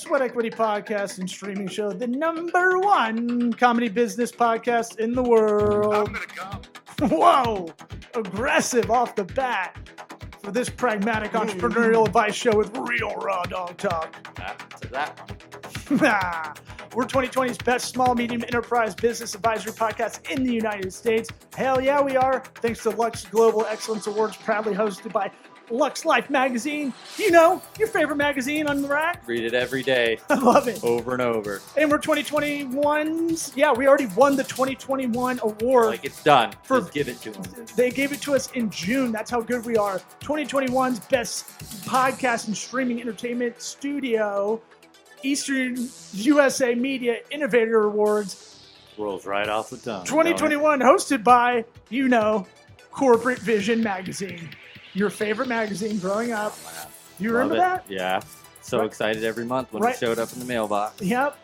Sweat Equity Podcast and streaming show, the number one comedy business podcast in the world. I'm gonna come. Whoa, aggressive off the bat for this pragmatic entrepreneurial advice show with real raw dog talk. To that one. We're 2020's best small, medium enterprise business advisory podcast in the United States. Hell yeah, we are. Thanks to Lux Global Excellence Awards, proudly hosted by Lux Life Magazine. You know, your favorite magazine on the rack. Read it every day. I love it. Over and over. And we're 2021's. Yeah, we already won the 2021 award. Like it's done. Just give it to them. They gave it to us in June. That's how good we are. 2021's best podcast and streaming entertainment studio. Eastern USA Media Innovator Awards. Rolls right off the tongue. 2021 hosted by, you know, Corporate Vision Magazine. Your favorite magazine growing up. You remember that? Yeah. So Right. excited every month when Right. it showed up in the mailbox. Yep.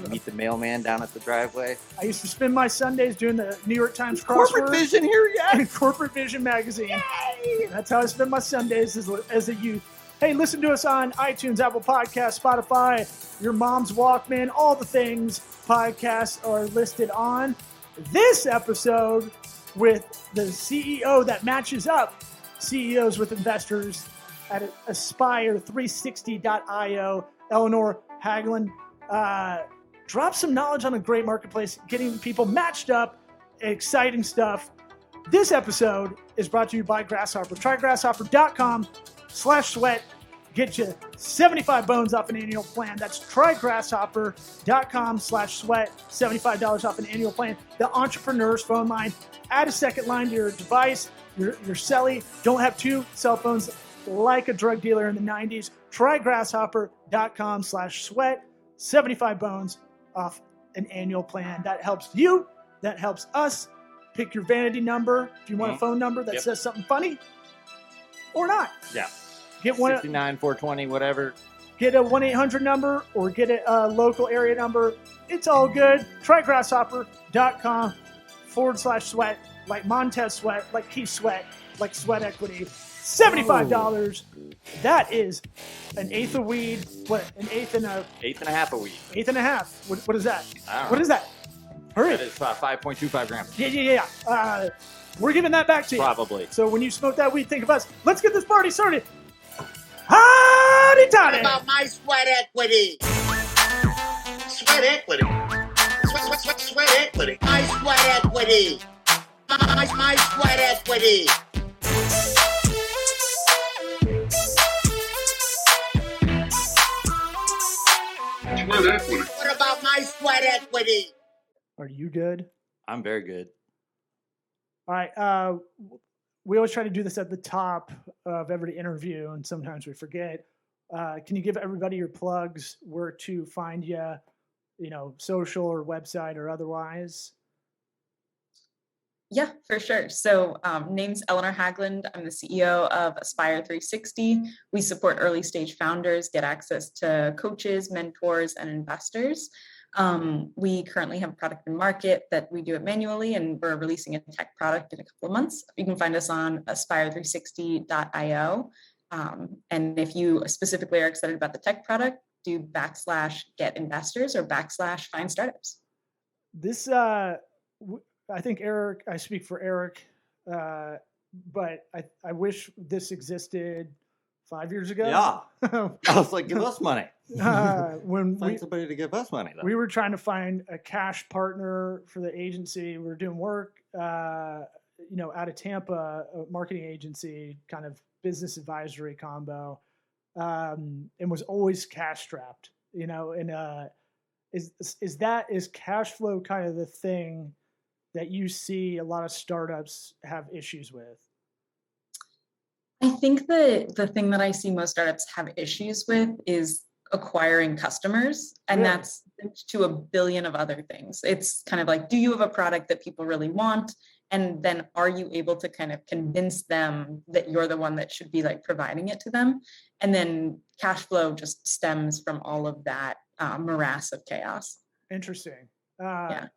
Meet the mailman down at the driveway. I used to spend my Sundays doing the New York Times Corporate crossword. Vision here, yeah. And Corporate Vision Magazine. Yay! That's how I spend my Sundays as a youth. Hey, listen to us on iTunes, Apple Podcasts, Spotify, your mom's Walkman, all the things podcasts are listed on. This episode with the CEO that matches up CEOs with investors at Aspire360.io, Eleanor Haglund. Drop some knowledge on a great marketplace, getting people matched up, exciting stuff. This episode is brought to you by Grasshopper. Try grasshopper.com/sweat. Get you 75 bones off an annual plan. That's trygrasshopper.com/sweat. $75 off an annual plan. The entrepreneur's phone line. Add a second line to your device. Your celly. Don't have two cell phones like a drug dealer in the 90s. Try grasshopper.com/sweat. 75 bones off an annual plan. That helps you. That helps us. Pick your vanity number if you want a phone number that says something funny or not. Yeah. Get one 69, 420, whatever. Get a 1-800 number or get a local area number. It's all good. Try grasshopper.com/sweat, like Montez Sweat, like Keith Sweat, like Sweat Equity. $75. That is an eighth of weed. What? An eighth and a weed. eighth and a half. What is that? I don't know. What is that? Hurry. That is 5.25 grams. Yeah. We're giving that back to you. Probably. So when you smoke that weed, think of us. Let's get this party started. Howdy toddy. What about my sweat equity? Sweat equity. Sweat equity. My sweat equity. My sweat equity. Sweat equity. What about my sweat equity? Are you good? I'm very good. All right. We always try to do this at the top of every interview, and sometimes we forget. Can you give everybody your plugs, where to find you, social or website or otherwise? Yeah, for sure. So name's Eleanor Haglund. I'm the CEO of Aspire360. We support early stage founders, get access to coaches, mentors, and investors. We currently have a product in market that we do it manually, and we're releasing a tech product in a couple of months. You can find us on Aspire360.io. And if you specifically are excited about the tech product, do /get investors or /find startups. This, I think Eric, I speak for Eric, but I wish this existed 5 years ago. Yeah. I was like, give us money. When Find somebody to give us money, though. we were trying to find a cash partner for the agency. We were doing work, out of Tampa, a marketing agency, kind of business advisory combo, and was always cash strapped, and is cash flow kind of the thing that you see a lot of startups have issues with? I think the thing that I see most startups have issues with is acquiring customers, and that's to a billion of other things. It's kind of like, do you have a product that people really want? And then are you able to kind of convince them that you're the one that should be like providing it to them? And then cash flow just stems from all of that morass of chaos. Interesting. Yeah.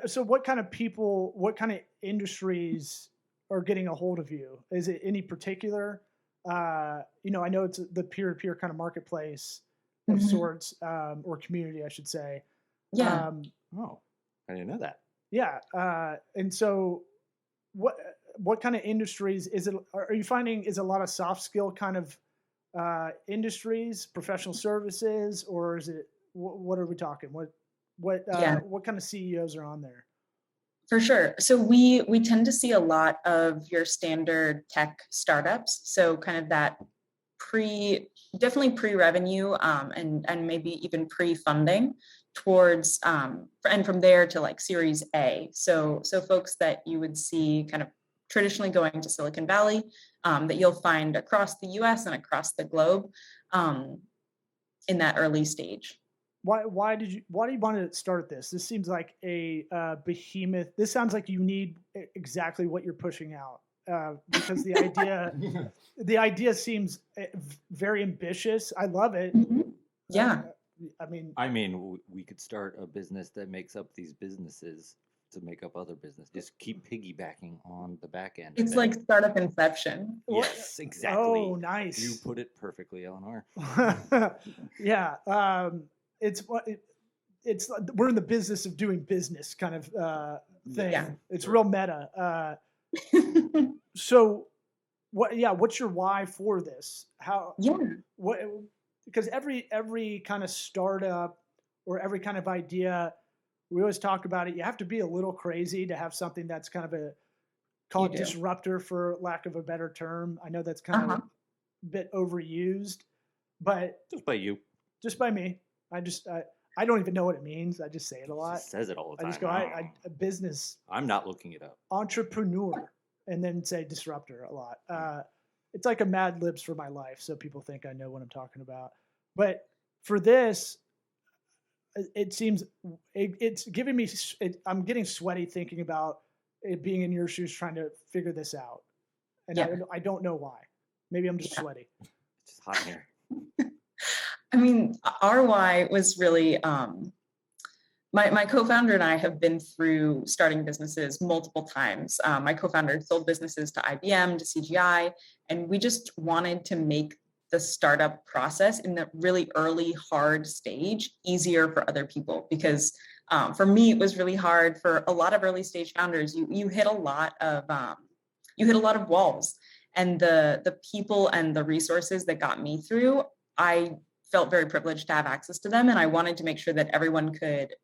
So what kind of people, what kind of industries are getting a hold of you? Is it any particular? I know it's the peer-to-peer kind of marketplace. of Mhm. sorts, or community, I should say. Yeah. Oh, I didn't know that. Yeah. And so what kind of industries is it? Are you finding is a lot of soft skill kind of industries, professional services, or is it what are we talking? Yeah. What kind of CEOs are on there? For sure. So we tend to see a lot of your standard tech startups. So kind of that definitely pre-revenue, and maybe even pre-funding towards, and from there to like Series A. So folks that you would see kind of traditionally going to Silicon Valley, that you'll find across the US and across the globe, in that early stage. Why do you want to start this? This seems like a behemoth. This sounds like you need exactly what you're pushing out, because the idea seems very ambitious. I love it. Yeah. I mean, We could start a business that makes up these businesses to make up other business. Just keep piggybacking on the back end. It's like startup inception. Yes, exactly. Oh, nice. You put it perfectly, Eleanor. Yeah. It's we're in the business of doing business kind of thing. Yeah. It's real meta. So what's your why for this? Because every kind of startup or every kind of idea, we always talk about it. You have to be a little crazy to have something that's kind of call it disruptor, for lack of a better term. I know that's kind of a bit overused, but just by me. I don't even know what it means. I just say it a lot. She says it all the time. I just go, a business. I'm not looking it up. Entrepreneur, and then say disruptor a lot. It's like a Mad Libs for my life, so people think I know what I'm talking about. But for this, it seems it's giving me. I'm getting sweaty thinking about it being in your shoes, trying to figure this out, and I don't know why. Maybe I'm just sweaty. It's just hot in here. I mean, our why was really, my co-founder and I have been through starting businesses multiple times. My co-founder sold businesses to IBM, to CGI, and we just wanted to make the startup process in the really early, hard stage easier for other people. Because for me, it was really hard. For a lot of early stage founders, you hit a lot of walls, and the people and the resources that got me through, I felt very privileged to have access to them, and I wanted to make sure that everyone could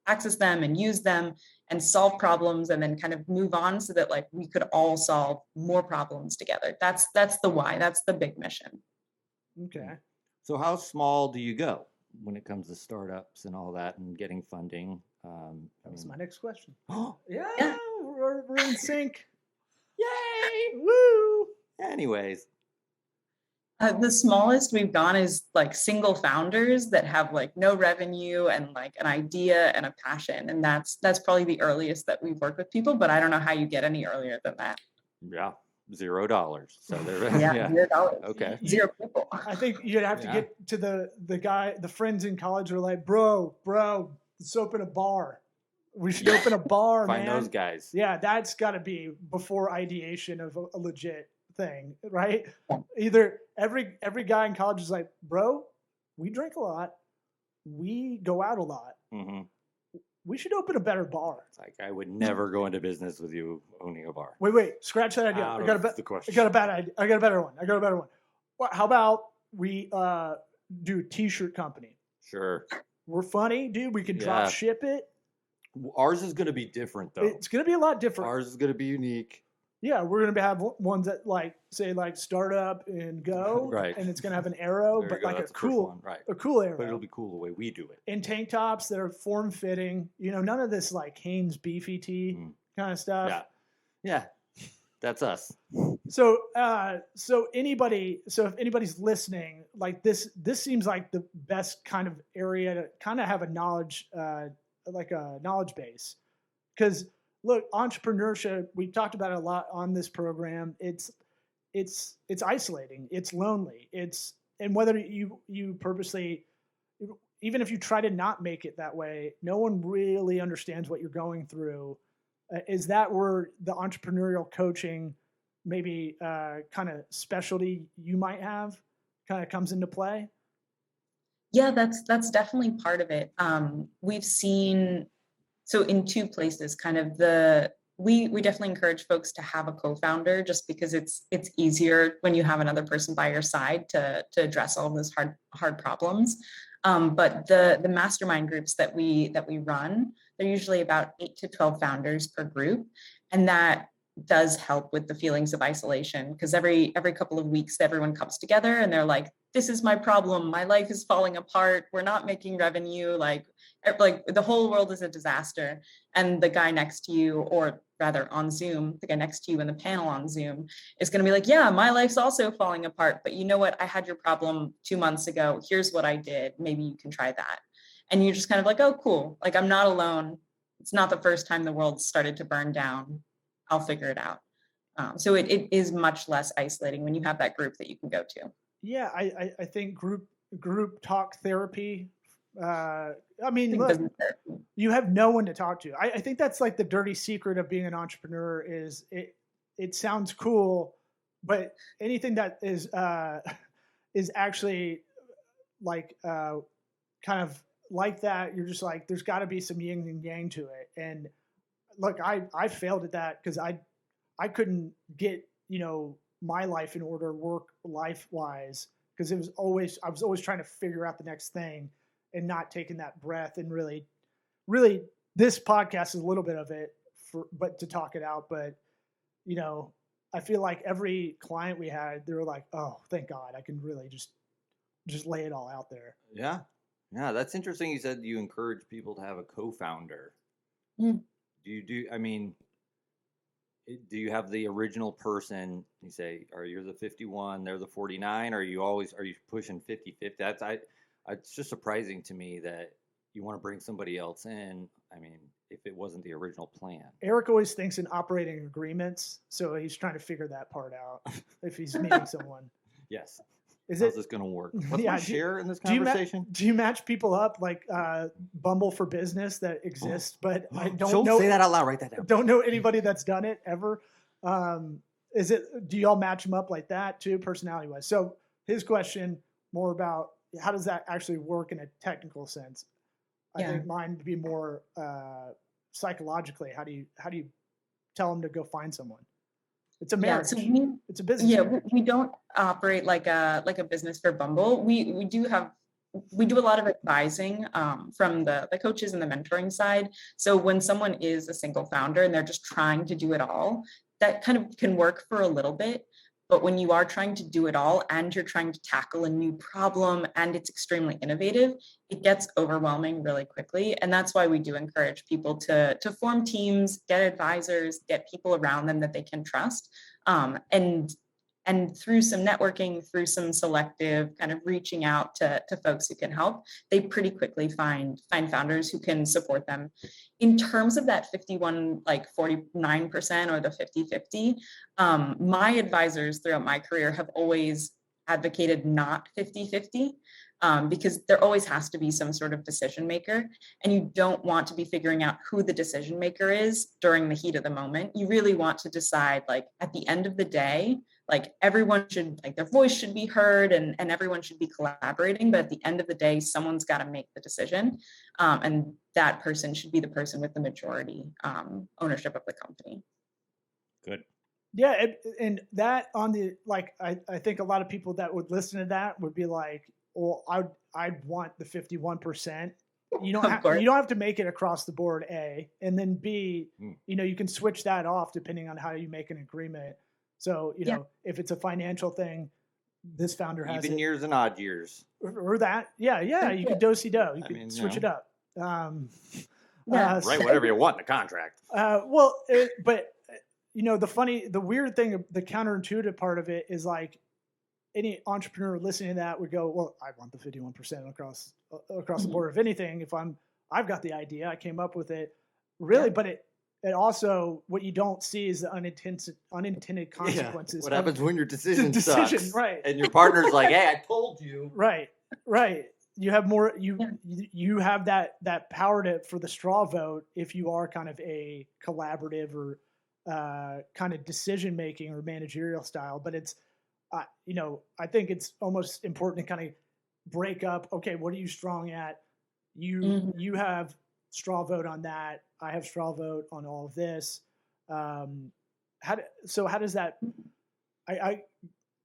access them and use them and solve problems, and then kind of move on so that like we could all solve more problems together. That's the why. That's the big mission. Okay. So how small do you go when it comes to startups and all that and getting funding? That was my next question. Yeah. We're in sync. Yay! Woo! Anyways. The smallest we've gone is like single founders that have like no revenue and like an idea and a passion. And that's probably the earliest that we've worked with people, but I don't know how you get any earlier than that. Yeah. $0. So they're $0. Okay. 0 people. I think you'd have to get to the friends in college who are like, bro, let's open a bar. We should open a bar, Find man. those guys. Yeah, that's got to be before ideation of a legit thing, right? Either every guy in college is like, bro, we drink a lot, we go out a lot. Mm-hmm. We should open a better bar. It's like I would never go into business with you owning a bar. Wait, scratch that idea. I got a bad idea. I got a better one. Well, how about we do a t-shirt company? Sure. We're funny, dude. We can drop ship it. Ours is going to be different, though. It's going to be a lot different. Ours is going to be unique. Yeah, we're going to have ones that say start up and go, right? And it's going to have an arrow, but like That's a cool arrow. But it'll be cool the way we do it. In tank tops that are form fitting. None of this like Hanes beefy tee kind of stuff. Yeah, that's us. So if anybody's listening, like this seems like the best kind of area to kind of have a knowledge, like a knowledge base, because. Look, entrepreneurship, we talked about it a lot on this program. It's isolating. It's lonely. And whether you purposely, even if you try to not make it that way, no one really understands what you're going through. Is that where the entrepreneurial coaching, maybe kind of specialty you might have, kind of comes into play? Yeah, that's definitely part of it. We've seen, so in two places, kind of we definitely encourage folks to have a co-founder, just because it's easier when you have another person by your side to address all of those hard problems. But the mastermind groups that we run, they're usually about 8 to 12 founders per group, and that does help with the feelings of isolation, because every couple of weeks everyone comes together and they're like, this is my problem, my life is falling apart, we're not making revenue, like the whole world is a disaster. And the guy next to you, or rather on Zoom, the guy next to you in the panel on Zoom is going to be like, yeah, my life's also falling apart, but you know what, I had your problem 2 months ago, here's what I did, maybe you can try that. And you're just kind of like, oh cool, like I'm not alone, it's not the first time the world started to burn down, I'll figure it out. So it is much less isolating when you have that group that you can go to. Yeah, I think group talk therapy. I mean, look, you have no one to talk to. I think that's like the dirty secret of being an entrepreneur is it sounds cool, but anything that is actually like kind of like that, you're just like, there's got to be some yin and yang to it. And look, I failed at that because I couldn't get, my life in order, work life wise, because I was always trying to figure out the next thing and not taking that breath. And really this podcast is a little bit of it but to talk it out. But, I feel like every client we had, they were like, oh, thank God, I can really just lay it all out there. Yeah. Yeah. That's interesting. You said you encourage people to have a co-founder. Mm. Do you have the original person? You say, are you the 51? They're the 49? Are you pushing 50-50? It's just surprising to me that you want to bring somebody else in. I mean, if it wasn't the original plan. Eric always thinks in operating agreements, so he's trying to figure that part out if he's meeting someone. Yes. How's this going to work? What's my share in this conversation? Do you match people up like Bumble for Business that exists, but I don't say that out loud. Write that down. Don't know anybody that's done it ever. Do y'all match them up like that too, personality wise? So his question more about how does that actually work in a technical sense? I think mine would be more psychologically. How do you tell them to go find someone? It's a marriage. It's a business. Yeah, we don't operate like a business for Bumble. We do a lot of advising from the coaches and the mentoring side. So when someone is a single founder and they're just trying to do it all, that kind of can work for a little bit. But when you are trying to do it all and you're trying to tackle a new problem and it's extremely innovative, it gets overwhelming really quickly. And that's why we do encourage people to form teams, get advisors, get people around them that they can trust. And through some networking, through some selective kind of reaching out to folks who can help, they pretty quickly find founders who can support them. In terms of that 51, like 49% or the 50-50, my advisors throughout my career have always advocated not 50-50. Because there always has to be some sort of decision maker, and you don't want to be figuring out who the decision maker is during the heat of the moment. You really want to decide, like, at the end of the day, like everyone should, like, their voice should be heard and everyone should be collaborating. But at the end of the day, someone's got to make the decision. And that person should be the person with the majority ownership of the company. Good. Yeah. And that on the, like, I think a lot of people that would listen to that would be like, well, I'd want the 51%. You don't have to make it across the board, A, and then B, you can switch that off depending on how you make an agreement. So, if it's a financial thing, this founder has even years and odd years. Or that. Yeah. You could do-si-do. You could switch it up. Write whatever you want in the contract. The weird thing, the counterintuitive part of it is like, any entrepreneur listening to that would go, well, I want the 51% across the board. If anything, if I've got the idea, I came up with it, really. But it also, what you don't see is the unintended consequences. What happens when your decision sucks, right? And your partner's like, hey, I told you. Right. You have more. You have that power for the straw vote if you are kind of a collaborative or kind of decision making or managerial style. But it's. I think it's almost important to kind of break up, okay, what are you strong at? You have straw vote on that. I have straw vote on all of this. How does that,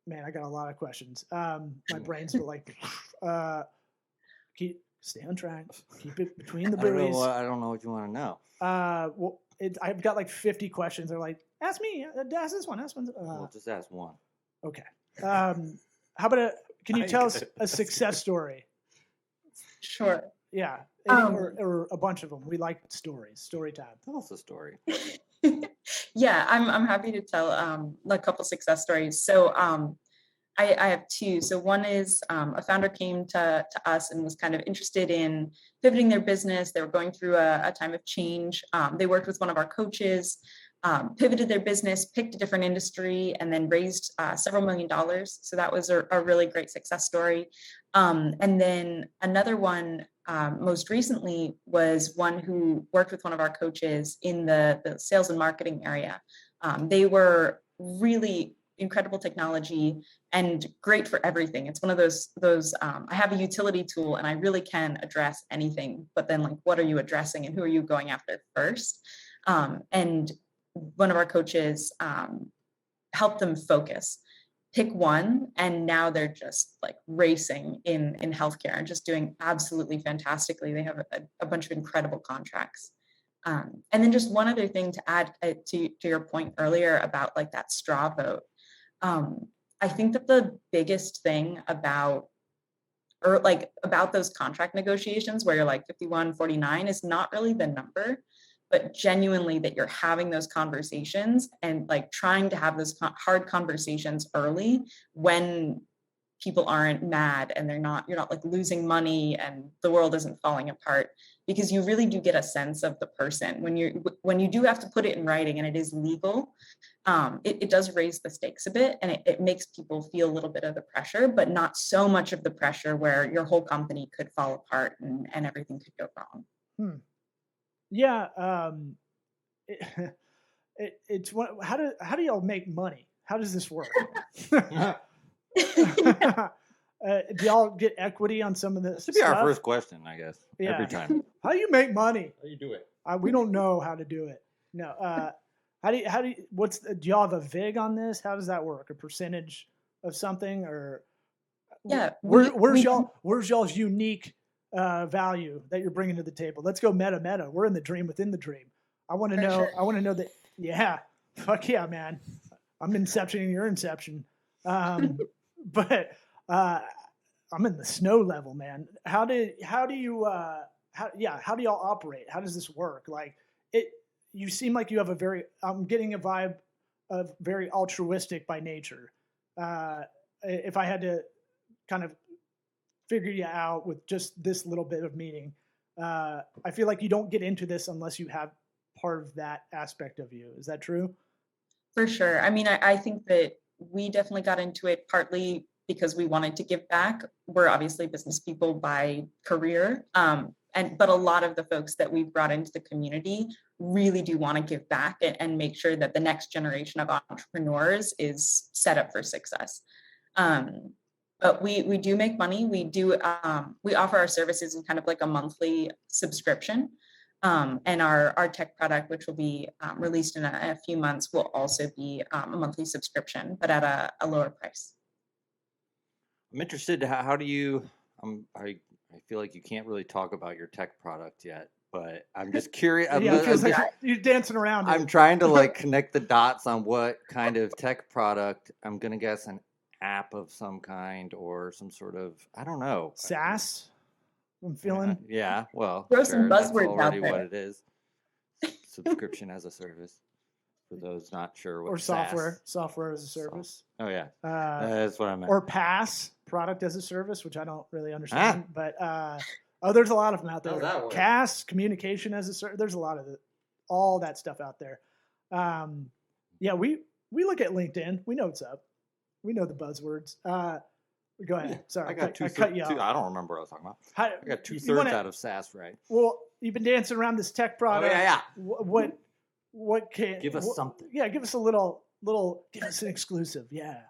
man, I got a lot of questions. My brain's like, stay on track. Keep it between the buoys. I don't know what you want to know. Well, I've got like 50 questions. They're like, ask me, ask this one, ask one. Well, just ask one. Okay. How about can you tell us a success story? Sure. Yeah. Or a bunch of them. We like stories. Story time. Tell us a story. Yeah, I'm happy to tell a couple success stories. So I have two. So one is a founder came to us and was kind of interested in pivoting their business. They were going through a time of change. They worked with one of our coaches, pivoted their business, picked a different industry, and then raised several $1 million. So that was a really great success story. And then another one most recently was one who worked with one of our coaches in the sales and marketing area. They were really incredible technology and great for everything. It's one of those I have a utility tool and I really can address anything, but then like, what are you addressing and who are you going after first? And one of our coaches helped them focus, pick one, and now they're just like racing in healthcare and just doing absolutely fantastically. They have a bunch of incredible contracts. And then just one other thing to add to your point earlier about like that straw vote. I think that the biggest thing about those contract negotiations where you're like 51, 49 is not really the number, but genuinely that you're having those conversations and like trying to have those hard conversations early when people aren't mad and you're not like losing money and the world isn't falling apart, because you really do get a sense of the person when you do have to put it in writing and it is legal. It does raise the stakes a bit and it makes people feel a little bit of the pressure, but not so much of the pressure where your whole company could fall apart and everything could go wrong. Yeah. It's how do y'all make money? How does this work? Do y'all get equity on some of this? This should be our first question, I guess. Yeah. Every time. How do you make money? How do you do it? We don't know how to do it. No. How do you? Do y'all have a VIG on this? How does that work? A percentage of something, or yeah? Where's y'all's unique value that you're bringing to the table? Let's go meta. We're in the dream within the dream. I want to know. Sure. I want to know that. Yeah. Fuck yeah, man. I'm inceptioning your inception. But I'm in the snow level, man. How do y'all operate? How does this work? Like you seem like you have I'm getting a vibe of very altruistic by nature. If I had to kind of figure you out with just this little bit of meeting, I feel like you don't get into this unless you have part of that aspect of you. Is that true? For sure. I mean, I think that we definitely got into it partly because we wanted to give back. We're obviously business people by career. But a lot of the folks that we brought into the community really do want to give back and make sure that the next generation of entrepreneurs is set up for success. But we do make money. We offer our services in kind of like a monthly subscription. And our tech product, which will be released in a few months, will also be a monthly subscription, but at a lower price. I'm interested. How do you? I feel like you can't really talk about your tech product yet, but I'm just curious. Like you're dancing around. I'm trying to like connect the dots on what kind of tech product. I'm gonna guess an app of some kind or some sort of, I don't know, SaaS. I'm feeling. Yeah. Well, throw some buzzwords out there. What it is. Subscription as a service. For those not sure what. Or software as a service. Oh yeah, that's what I meant. Or PaaS, product as a service, which I don't really understand. But there's a lot of them out there. CAS, communication as a service. There's a lot of all that stuff out there. Yeah, we look at LinkedIn. We know what's up. We know the buzzwords. Go ahead. Sorry, I cut you off. I don't remember what I was talking about. I got 2/3 out of SaaS right. Well, you've been dancing around this tech product. Oh, yeah. What can give us something? Yeah, give us a little. Give us an exclusive. Yeah.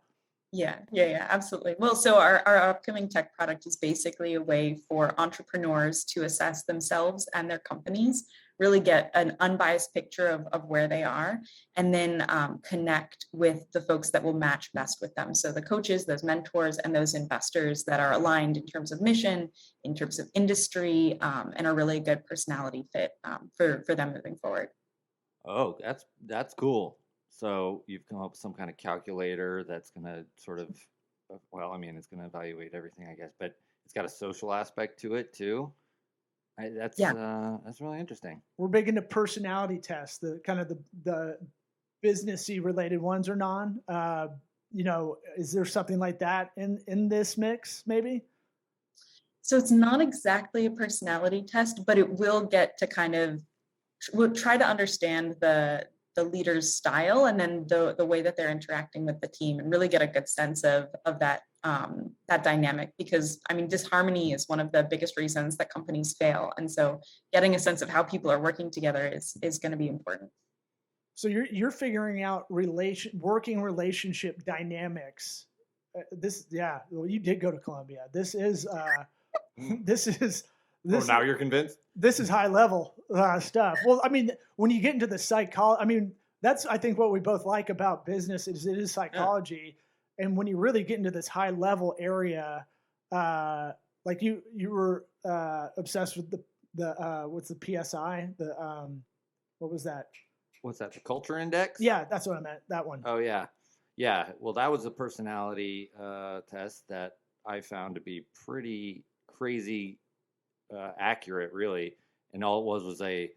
Yeah, absolutely. Well, so our upcoming tech product is basically a way for entrepreneurs to assess themselves and their companies, really get an unbiased picture of where they are, and then connect with the folks that will match best with them. So the coaches, those mentors, and those investors that are aligned in terms of mission, in terms of industry, and are really a good personality fit for them moving forward. Oh, that's cool. So you've come up with some kind of calculator that's going to sort of, well, I mean, it's going to evaluate everything, I guess, but it's got a social aspect to it too. That's really interesting. We're big into personality tests, the kind of the businessy related ones or non. Is there something like that in this mix, maybe? So it's not exactly a personality test, but it will get to we'll try to understand the leader's style and then the way that they're interacting with the team, and really get a good sense of that dynamic, because I mean, disharmony is one of the biggest reasons that companies fail. And so getting a sense of how people are working together is going to be important. So you're figuring out working relationship dynamics. Well, you did go to Columbia. This is now you're convinced? This is high level stuff. Well, I mean, when you get into the psychology, I mean, that's, I think, what we both like about business is it is psychology. Yeah. And when you really get into this high level area, like you were obsessed with the what's the PSI? What was that? What's that? The culture index? Yeah, that's what I meant. That one. Oh yeah. Yeah. Well, that was a personality test that I found to be pretty crazy accurate, really. And all it was a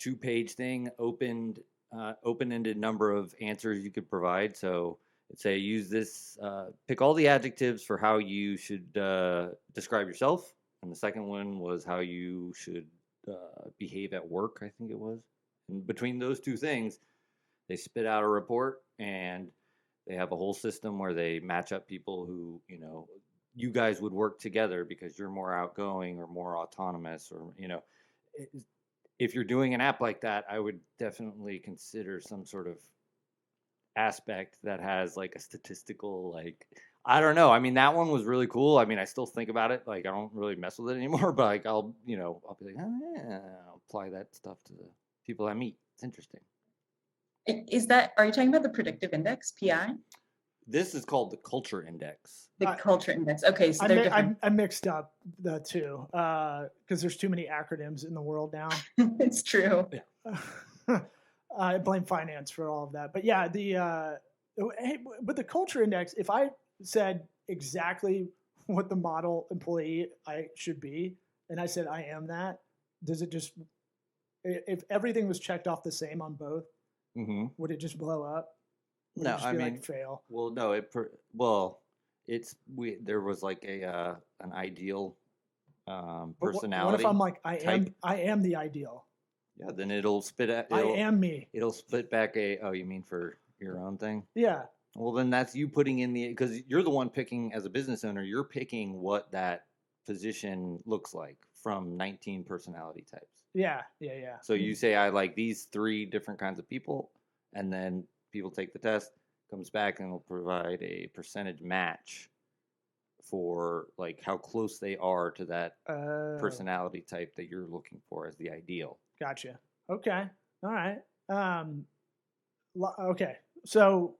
2-page thing, open-ended number of answers you could provide. So it'd say, use this, pick all the adjectives for how you should describe yourself. And the second one was how you should behave at work, I think it was. And between those two things, they spit out a report, and they have a whole system where they match up people who, you guys would work together because you're more outgoing or more autonomous, or, if you're doing an app like that, I would definitely consider some sort of aspect that has like a statistical, like, I don't know. I mean, that one was really cool. I mean, I still think about it. Like, I don't really mess with it anymore, but like, I'll be like, oh, yeah, I'll apply that stuff to the people I meet. It's interesting. Are you talking about the predictive index, PI? This is called the culture index. The culture index. Okay, so they're different. I mixed up the two because there's too many acronyms in the world now. It's true. Yeah. I blame finance for all of that. But yeah, with the culture index, if I said exactly what the model employee I should be, and I said I am that, does it just, if everything was checked off the same on both, would it just blow up? No, I mean, like fail. Well, no, there was like an ideal personality. What if I'm like, I am the ideal? Yeah, then it'll spit at. I am me. It'll spit back you mean for your own thing? Yeah. Well, then that's you putting in because you're the one picking, as a business owner, you're picking what that position looks like from 19 personality types. Yeah. So you say, I like these 3 different kinds of people, and then people take the test, comes back, and will provide a percentage match for like how close they are to that personality type that you're looking for as the ideal. Gotcha. Okay. All right. Okay. So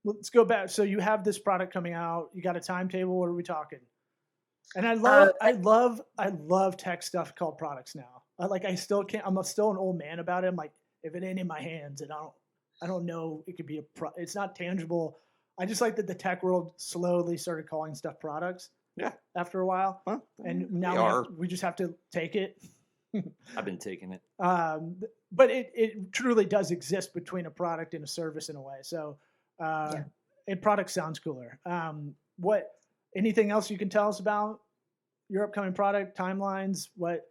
let's go back. So you have this product coming out. You got a timetable. What are we talking? And I love tech stuff called products now. I still can't. I'm still an old man about it. I'm like, if it ain't in my hands, and I don't know, it could be it's not tangible. I just like that the tech world slowly started calling stuff products. Yeah. After a while, and now we just have to take it. I've been taking it. But it truly does exist between a product and a service in a way. So, a product sounds cooler. Anything else you can tell us about your upcoming product timelines? What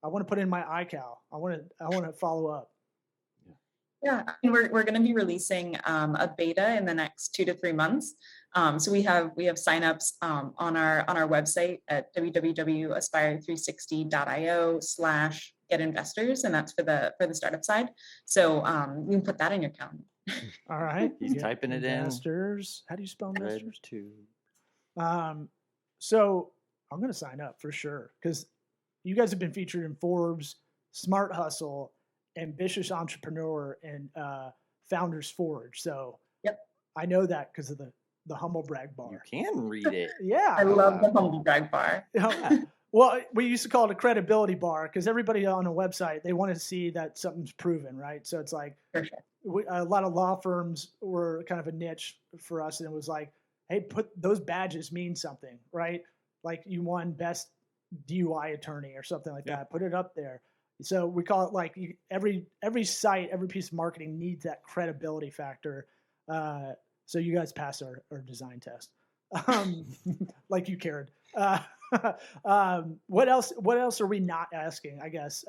I want to put in my iCal. I want to follow up. Yeah, we're going to be releasing a beta in the next 2 to 3 months. So we have signups on our website at www.aspire360.io/get investors, and that's for the startup side. So you can put that in your calendar. All right. He's typing it in. Investors. How do you spell investors? Red2. So I'm going to sign up for sure because you guys have been featured in Forbes, Smart Hustle, Ambitious Entrepreneur, and Founders Forge. So Yep. I know that because of the humble brag bar. You can read it. Yeah. I love the humble brag bar. Yeah. Well, we used to call it a credibility bar because everybody on a website, they want to see that something's proven, right? So it's like For sure. a lot of law firms were kind of a niche for us, and it was like, hey, put those badges mean something, right? Like you won best DUI attorney or something like that. Put it up there. So we call it like every site, every piece of marketing needs that credibility factor. So you guys pass our design test, like you cared. What else are we not asking? I guess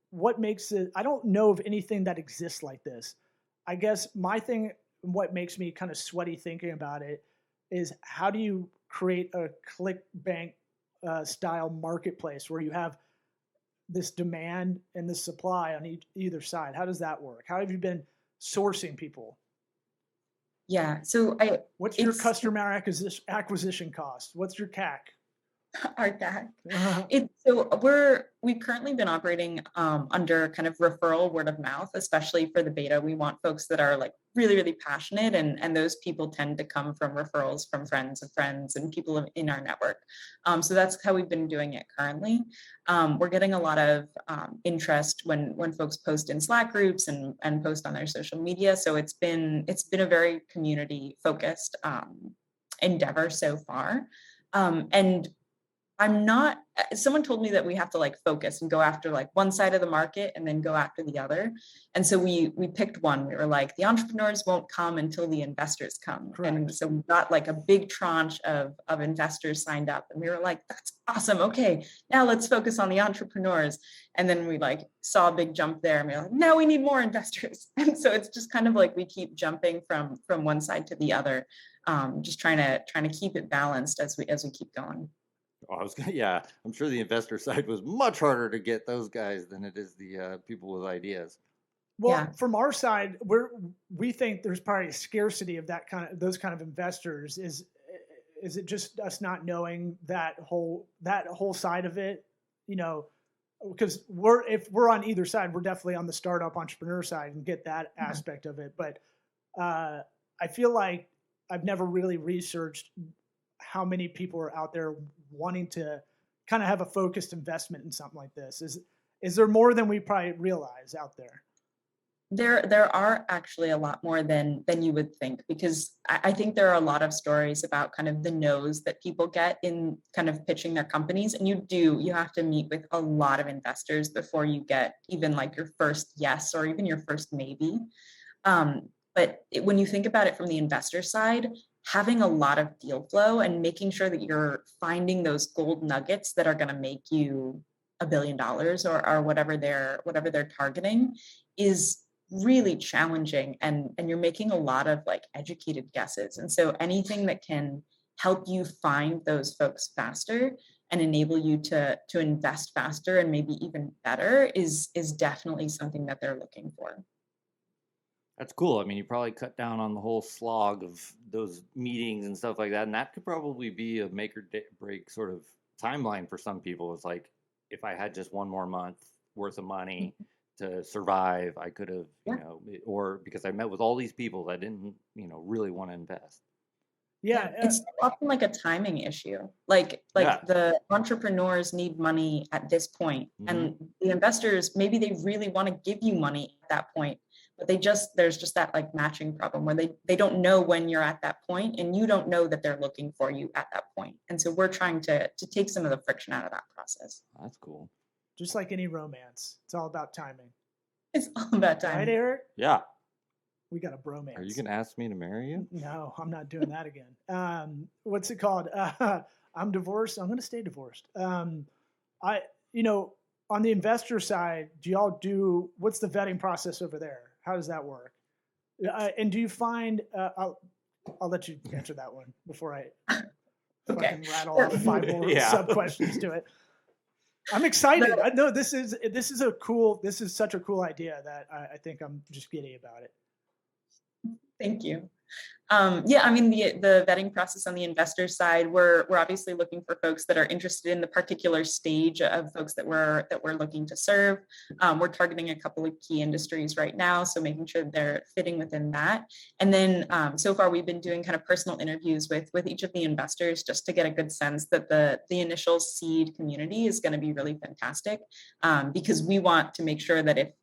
what makes it. I don't know of anything that exists like this. I guess my thing, what makes me kind of sweaty thinking about it, is how do you create a ClickBank style marketplace where you have this demand and this supply on either side? How does that work? How have you been sourcing people? Yeah. So what's your customer acquisition cost? What's your CAC? Our CAC. We've currently been operating under kind of referral, word of mouth, especially for the beta. We want folks that are like really, really passionate, and those people tend to come from referrals from friends of friends and people in our network. So that's how we've been doing it currently. We're getting a lot of interest when folks post in Slack groups and post on their social media. So it's been a very community focused endeavor so far. And someone told me that we have to like focus and go after like one side of the market and then go after the other. And so we picked one. We were like, the entrepreneurs won't come until the investors come. Correct. And so we got like a big tranche of investors signed up, and we were like, that's awesome. Okay, now let's focus on the entrepreneurs. And then we like saw a big jump there, and we were like, now we need more investors. And so it's just kind of like we keep jumping from one side to the other, just trying to keep it balanced as we keep going. I'm sure the investor side was much harder to get those guys than it is the people with ideas. Well, from our side, we think there's probably a scarcity of those kind of investors. Is it just us not knowing that whole side of it? Because if we're on either side, we're definitely on the startup entrepreneur side and get that aspect of it. But I feel like I've never really researched how many people are out there wanting to kind of have a focused investment in something like this. Is there more than we probably realize out there? There are actually a lot more than you would think, because I think there are a lot of stories about kind of the no's that people get in kind of pitching their companies. And you have to meet with a lot of investors before you get even like your first yes or even your first maybe. But when you think about it from the investor side, having a lot of deal flow and making sure that you're finding those gold nuggets that are going to make you $1 billion or whatever they're targeting is really challenging, and you're making a lot of like educated guesses. And so anything that can help you find those folks faster and enable you to invest faster and maybe even better is definitely something that they're looking for. That's cool. I mean, you probably cut down on the whole slog of those meetings and stuff like that. And that could probably be a make or break sort of timeline for some people. It's like, if I had just one more month worth of money to survive, I could have, or because I met with all these people that didn't, really want to invest. Yeah. It's often like a timing issue. Like the entrepreneurs need money at this point, and the investors, maybe they really want to give you money at that point, but there's just that like matching problem where they don't know when you're at that point, and you don't know that they're looking for you at that point. And so we're trying to take some of the friction out of that process. That's cool. Just like any romance, it's all about timing. It's all about timing. Right, Eric? Yeah. We got a bromance. Are you going to ask me to marry you? No, I'm not doing that again. What's it called? I'm divorced. I'm going to stay divorced. On the investor side, what's the vetting process over there? How does that work? And do you find, I'll let you answer that one before I fucking rattle off 5 more sub questions to it. I'm excited. I know this is such a cool idea that I think I'm just giddy about it. Thank you. Yeah, I mean, the vetting process on the investor side, we're obviously looking for folks that are interested in the particular stage of folks that we're looking to serve. We're targeting a couple of key industries right now, so making sure they're fitting within that. And then so far, we've been doing kind of personal interviews with each of the investors just to get a good sense that the initial seed community is going to be really fantastic, because we want to make sure that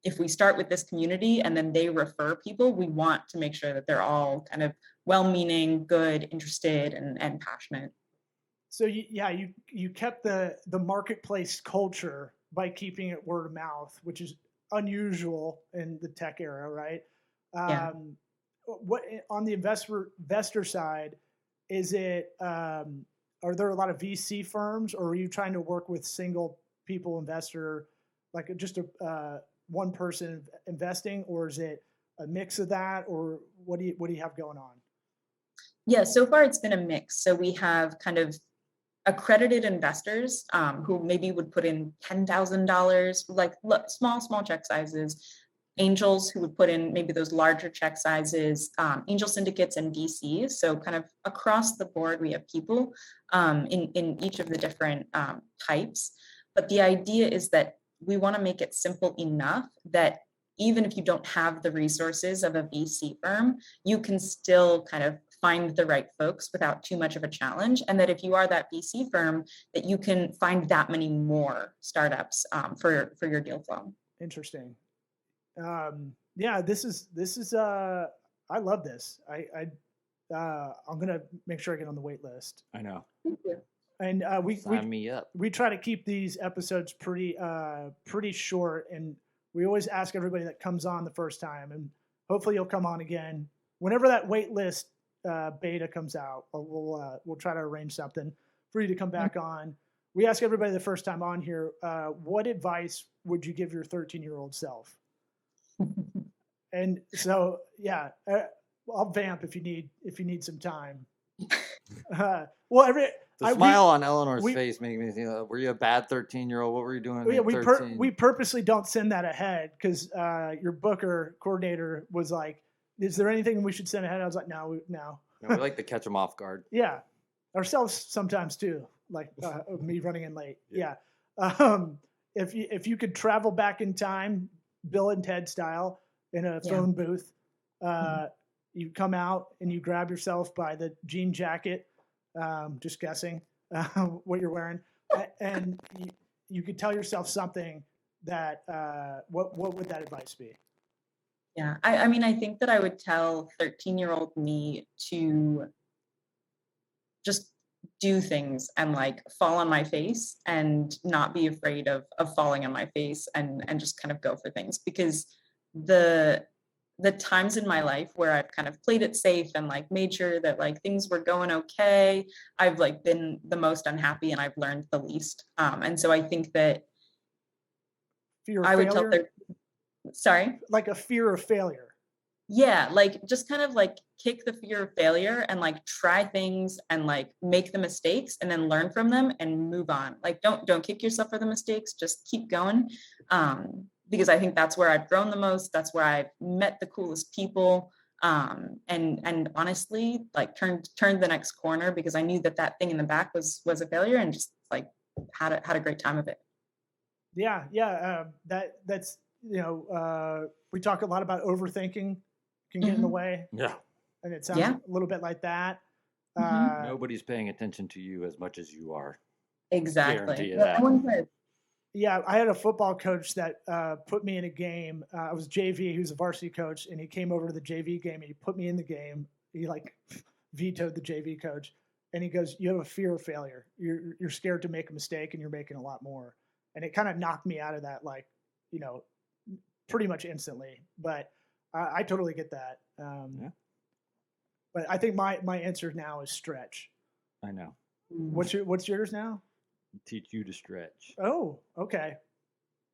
if we start with this community and then they refer people, we want to make sure that they're all kind of well-meaning, good, interested, and passionate. So you kept the marketplace culture by keeping it word of mouth, which is unusual in the tech era, right? Yeah. What on the investor side, is it? Are there a lot of VC firms, or are you trying to work with single people investor, like just a one person investing, or is it a mix of that, or what do you have going on? Yeah, so far it's been a mix. So we have kind of accredited investors who maybe would put in $10,000, like small check sizes, angels who would put in maybe those larger check sizes, angel syndicates and VCs. So kind of across the board, we have people in each of the different types. But the idea is that we want to make it simple enough that even if you don't have the resources of a VC firm, you can still kind of find the right folks without too much of a challenge. And that if you are that VC firm, that you can find that many more startups for your deal flow. Interesting. Yeah, this is I love this. I'm gonna make sure I get on the wait list. I know. Thank you. And Sign me up. We try to keep these episodes pretty short, and we always ask everybody that comes on the first time, and hopefully you'll come on again whenever that wait list beta comes out. We'll try to arrange something for you to come back on. We ask everybody the first time on here, what advice would you give your 13-year-old self? And so, yeah, I'll vamp if you need some time. The smile on Eleanor's face made me think, were you a bad 13-year-old? What were you doing? We purposely don't send that ahead because your booker coordinator was like, is there anything we should send ahead? I was like, no. We like to catch them off guard. Yeah. Ourselves sometimes too, like me running in late. Yeah. If you could travel back in time, Bill and Ted style, in a phone booth, you come out and you grab yourself by the jean jacket, just guessing what you're wearing, and you could tell yourself something that what would that advice be? Yeah, I mean, I think that I would tell 13-year-old me to just do things and like fall on my face and not be afraid of falling on my face and just kind of go for things, because the times in my life where I've kind of played it safe and like made sure that like things were going okay, I've like been the most unhappy and I've learned the least. And so I think that I would tell sorry? Like a fear of failure. Yeah, like just kind of like kick the fear of failure and like try things and like make the mistakes and then learn from them and move on. Like don't kick yourself for the mistakes, just keep going. Because I think that's where I've grown the most. That's where I've met the coolest people. And honestly, like turned the next corner because I knew that thing in the back was a failure and just like had a great time of it. Yeah. That's, we talk a lot about overthinking can get in the way. Yeah. And it sounds a little bit like that. Nobody's paying attention to you as much as you are. Exactly. Yeah, I had a football coach that put me in a game. I was JV. He was a varsity coach, and he came over to the JV game, and he put me in the game. He like vetoed the JV coach, and he goes, "You have a fear of failure. You're scared to make a mistake, and you're making a lot more." And it kind of knocked me out of that, like, pretty much instantly. But I totally get that. But I think my answer now is stretch. I know. What's yours now? Teach you to stretch. Oh, okay.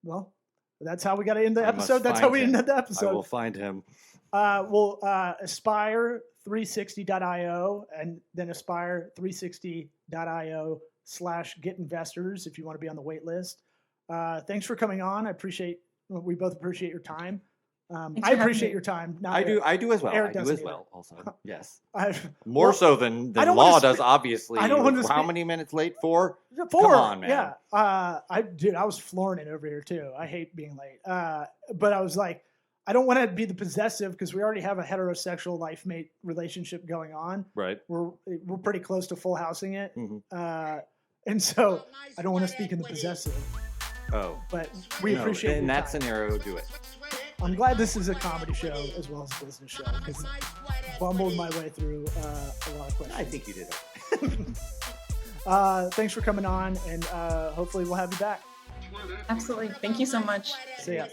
Well, that's how we got to end the episode. That's how we ended the episode. I will find him. Aspire360.io and then Aspire360.io get investors if you want to be on the wait list. Thanks for coming on. We both appreciate your time. I appreciate your time. I do as well. Eric I do doesn't as either. well. Also, yes. Well, So than I don't law wanna does. Obviously. I don't want to How many minutes late for? 4. Come on, man. Yeah. I was flooring it over here too. I hate being late. But I was like, I don't want to be the possessive because we already have a heterosexual life mate relationship going on. Right. We're pretty close to full housing it. Mm-hmm. And so I don't want to speak in the possessive. Oh. But we appreciate it. In that scenario, do it. I'm glad this is a comedy show as well as a business show because I bumbled my way through a lot of questions. I think you did it. Thanks for coming on, and hopefully we'll have you back. Absolutely. Thank you so much. See ya.